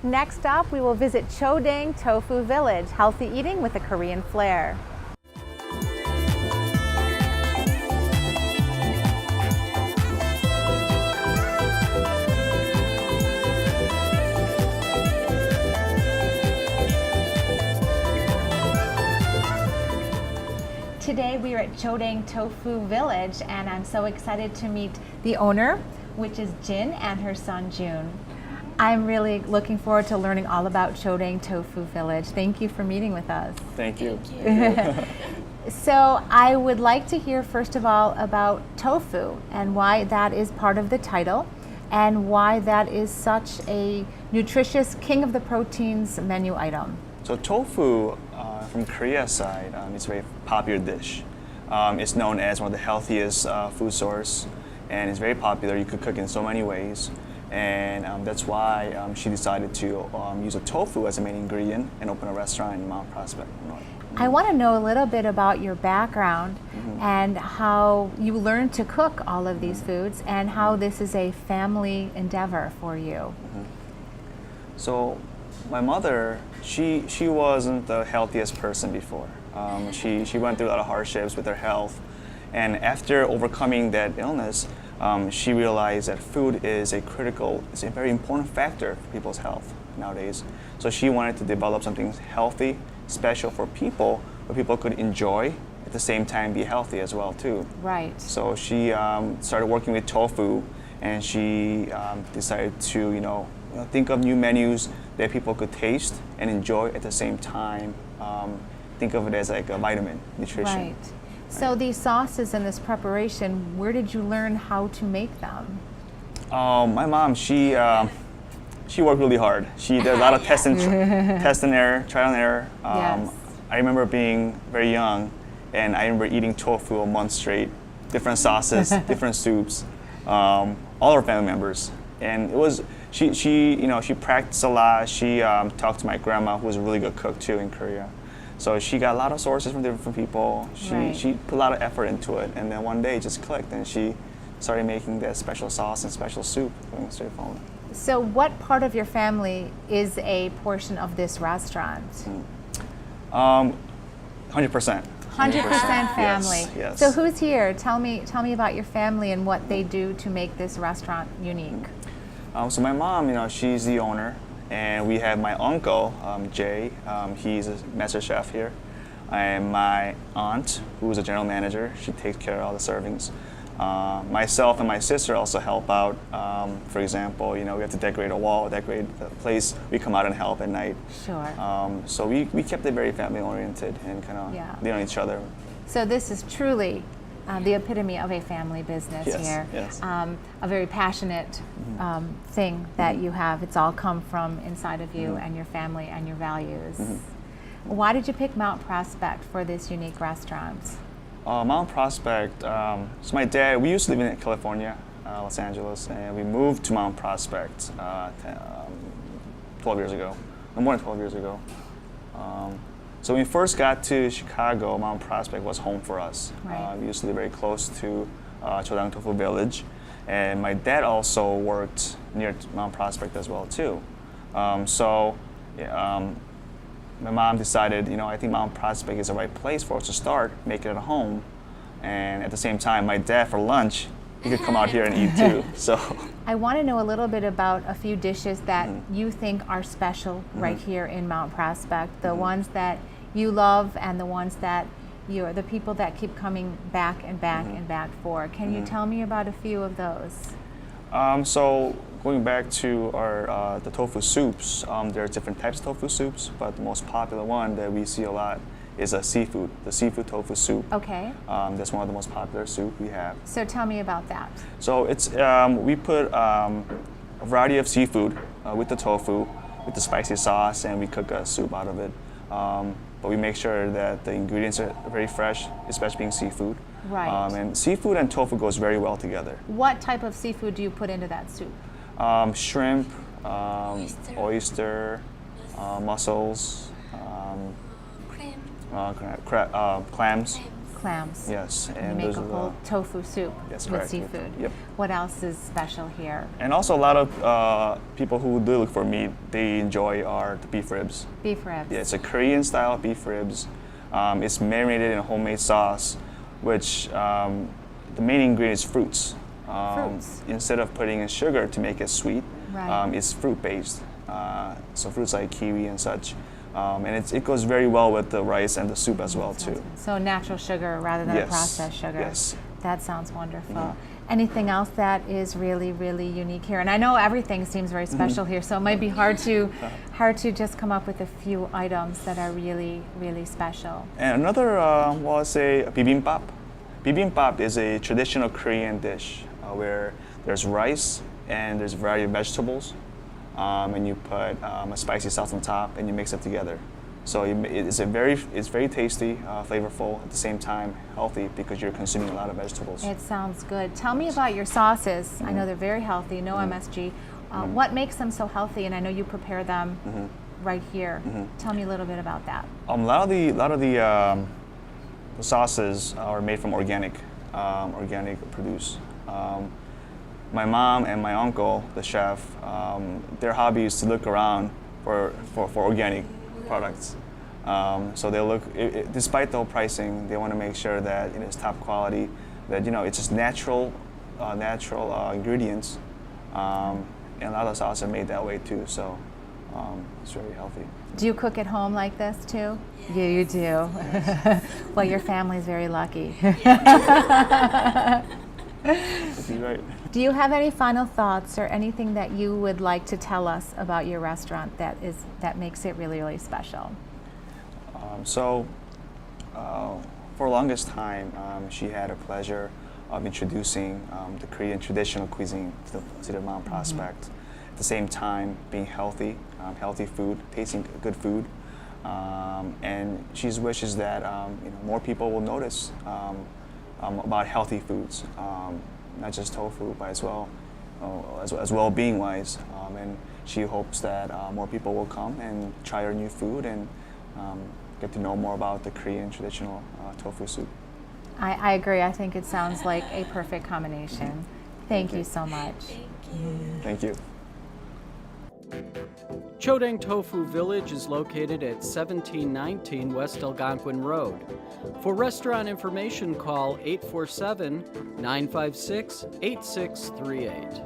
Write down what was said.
Next up, we will visit Chodang Tofu Village, healthy eating with a Korean flair. Today we are at Chodang Tofu Village, and I'm so excited to meet the owner, which is Jin, and her son June. I'm really looking forward to learning all about Chodang Tofu Village. Thank you for meeting with us. Thank you. So I would like to hear first of all about tofu and why that is part of the title and why that is such a nutritious king of the proteins menu item. So tofu from Korea side, it's a very popular dish. It's known as one of the healthiest food source, and it's very popular. You could cook in so many ways. And that's why she decided to use a tofu as a main ingredient and open a restaurant in Mount Prospect. I want to know a little bit about your background and how you learned to cook all of these foods and how this is a family endeavor for you. So my mother, she wasn't the healthiest person before. She went through a lot of hardships with her health, and after overcoming that illness, she realized that food is a very important factor for people's health nowadays. So she wanted to develop something healthy, special for people, where people could enjoy at the same time be healthy as well too. Right. So she started working with tofu, and she decided to think of new menus that people could taste and enjoy at the same time. Think of it as like a vitamin, nutrition. Right. So these sauces and this preparation, where did you learn how to make them? My mom, she worked really hard. She did a lot of test and error, trial and error. Yes. I remember being very young, and I remember eating tofu a month straight, different sauces, different soups, all our family members. And it was, she practiced a lot. She talked to my grandma, who was a really good cook too in Korea. So she got a lot of sources from different people. She put a lot of effort into it, and then one day it just clicked, and she started making that special sauce and special soup going straight from it. So what part of your family is a portion of this restaurant? 100%. 100% family. Yes. So who's here? Tell me about your family and what they do to make this restaurant unique. So my mom, she's the owner. And we have my uncle, Jay, he's a master chef here. And my aunt, who is a general manager, she takes care of all the servings. Myself and my sister also help out. For example, we have to decorate a wall, decorate the place. We come out and help at night. Sure. So we kept it very family oriented and kind of lean on each other. So this is truly the epitome of a family business here. Yes. A very passionate thing that you have. It's all come from inside of you and your family and your values. Why did you pick Mount Prospect for this unique restaurant? Mount Prospect, so my dad, we used to live in California, Los Angeles, and we moved to Mount Prospect 12 years ago, more than 12 years ago. So when we first got to Chicago, Mount Prospect was home for us. Right. We used to live very close to Chodang Tofu Village, and my dad also worked near Mount Prospect as well too. My mom decided, I think Mount Prospect is the right place for us to start, make it at home, and at the same time, my dad for lunch, he could come out here and eat too. So I want to know a little bit about a few dishes that you think are special right here in Mount Prospect, the ones that you love and the ones that the people that keep coming back and back and back for. Can you tell me about a few of those? So going back to our the tofu soups, there are different types of tofu soups, but the most popular one that we see a lot is the seafood tofu soup. Okay. That's one of the most popular soup we have. So tell me about that. So it's we put a variety of seafood with the tofu, with the spicy sauce, and we cook a soup out of it. But we make sure that the ingredients are very fresh, especially being seafood. Right. And seafood and tofu goes very well together. What type of seafood do you put into that soup? Shrimp, oyster, mussels, clams. clams. Yes, You and make those a are whole tofu soup Yes, with correct. seafood. Yep. What else is special here? And also a lot of people who do look for meat, they enjoy are the beef ribs. Beef ribs. Yeah, it's a Korean style beef ribs. It's marinated in a homemade sauce, which the main ingredient is fruits. Fruits. Instead of putting in sugar to make it sweet, Right. it's fruit based. So fruits like kiwi and such. And it goes very well with the rice and the soup as well too. So natural sugar rather than a Yes. processed sugar. Yes. That sounds wonderful. Anything else that is really, really unique here? And I know everything seems very special here, so it might be hard to just come up with a few items that are really, really special. And another, well, I'll say bibimbap. Bibimbap is a traditional Korean dish where there's rice and there's a variety of vegetables, and you put a spicy sauce on top and you mix it together. So it's very tasty, flavorful, at the same time healthy because you're consuming a lot of vegetables. It sounds good. Tell me about your sauces. I know they're very healthy, no MSG. What makes them so healthy? And I know you prepare them right here. Tell me a little bit about that. A lot of the sauces are made from organic produce. My mom and my uncle, the chef, their hobby is to look around for organic products. So they look, despite the whole pricing, they want to make sure that it's top quality, that it's just natural ingredients, and a lot of sauces are made that way too. So it's very healthy. Do you cook at home like this too? Yeah, you do. Well, your family's very lucky. This is right. Do you have any final thoughts or anything that you would like to tell us about your restaurant that makes it really, really special? For the longest time, she had a pleasure of introducing the Korean traditional cuisine to the Mount Prospect. At the same time, being healthy food, tasting good food, and she wishes that more people will notice about healthy foods, not just tofu, but as well-being wise. And she hopes that more people will come and try her new food and get to know more about the Korean traditional tofu soup. I agree. I think it sounds like a perfect combination. Thank you so much. Thank you. Chodang Tofu Village is located at 1719 West Algonquin Road. For restaurant information, call 847-956-8638.